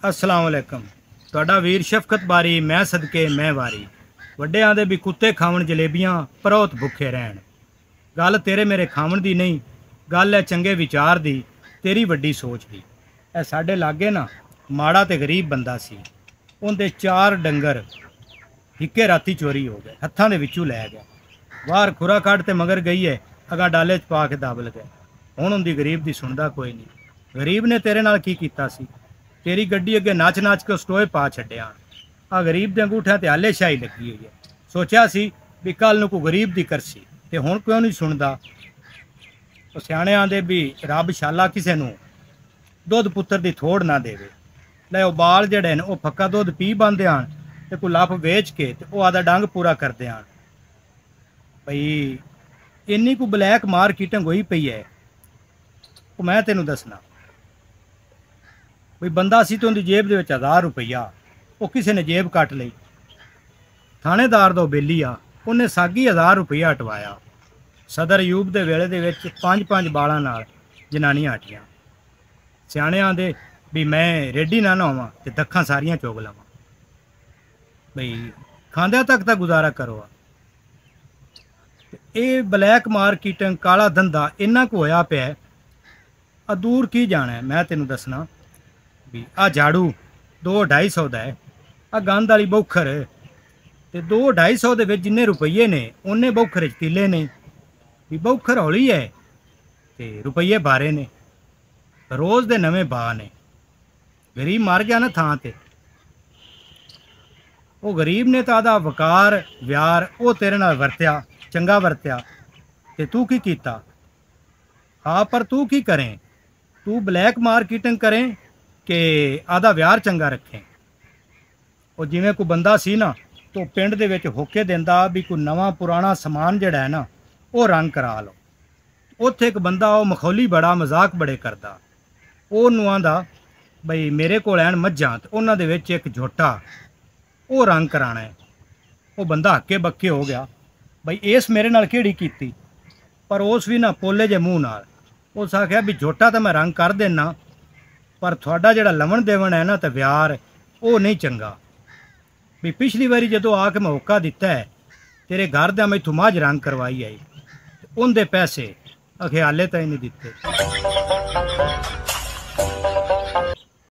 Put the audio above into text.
अस्सलाम वालेकुम। तुहाडा वीर शफकत बारी मैं सदके मैं वारी। वड्डे आंदे भी कुत्ते खावन जलेबियां परौत भुखे रहन। गल तेरे मेरे खावन दी नहीं, गल है चंगे विचार दी, तेरी वड्डी सोच दी। ए साडे लागे ना माड़ा ते गरीब बंदा सी, उनदे 4 डंगर हिक्के राती चोरी हो गए, हत्थां दे विचों लै गया। बाहर खुरा कढ ते मगर गई है, अगा डाले च पा के दाबल गए। हुण उनदी गरीब दी सुनदा कोई नहीं। गरीब ने तेरे नाल की कीता सी? तेरी गड्डी अगे नच नच के स्टोए पा छड्डिया। आ गरीब दे अंगूठियां ते हाले शाही लगी हुई है। सोचा सी भी कल नूं कोई गरीब दी करसी, ते हुण क्यों नहीं सुनदा? तो सियाणे आंदे भी रब शाला किसे नूं दुध पुत्तर दी थोड़ ना देवे। लै ओ बाल जेड़े न ओ फक्का दुध पी बांदे आन ते कोई लफ वेच के ते ओ आदा डंग पूरा करदे आन। भई इन्नी को ब्लैक मार्केटिंग होई पई है। ओ मैं तेनू दसना भी बंदा सी तो उनकी जेब दे विच 1000 रुपया वो किसी ने जेब कट लई। थानेदार दो बेली आ, उन्हें सागी 1000 रुपया हटवाया। सदर अयूब दे वेले दे विच 5-5 बालां नाल जनानियां हटियां। सियाणे आंदे भी मैं रेडी ना होवां ते दक्खां सारियां चुग लवां। बई खांदिਆਂ तक तां गुजारा करो। ये ब्लैक मार्केटिंग काला धंधा इन्ना को होया पिया आ, दूर की जाना है। मैं तेनू दसना भी आ झाड़ू 200-250 का है। आ गंद वाली बौखर ते 200-250 दे विच जिन्ने रुपये ने उन्ने बौखर च तीले ने। भी बौखर हौली है ते रुपये भारे ने, रोज़ दे नवे भाव ने। गरीब मर गया ना थां ते। वो गरीब ने तो आदा वकार व्यार वो तेरे नाल वरत्या, चंगा वरत्या, ते तू की कीता? हाँ पर तू की करें? तू ब्लैक मार्केटिंग करें कि आदा व्यार चंगा रखें? वो जिवें कोई बंदा सी ना तो पिंड दे विच होके देंदा भी कोई नवा पुराना समान जिहड़ा है ना वो रंग करा लो। उत्थे एक बंदा वो मखौली बड़ा मजाक बड़े करदा। ओनू आंदा बई मेरे कोल हैन मज्जां ते उन्हां दे विच एक झोटा वो रंग कराना है। वो बंदा हक्के बक्के हो गया बई इस मेरे नाल केड़ी कीती। पर उस भी ना पोले जे मूँह नाल उस आख्या भी झोटा तो मैं रंग कर देना, पर थोड़ा जिहड़ा लवन देवन है ना तो व्यार वो नहीं चंगा। भी पिछली बारी जो आके मैं होका दिता है तेरे घर दे मैथों मझ रंग करवाई आई, उनके पैसे अखे हाले ताईं नहीं दिते।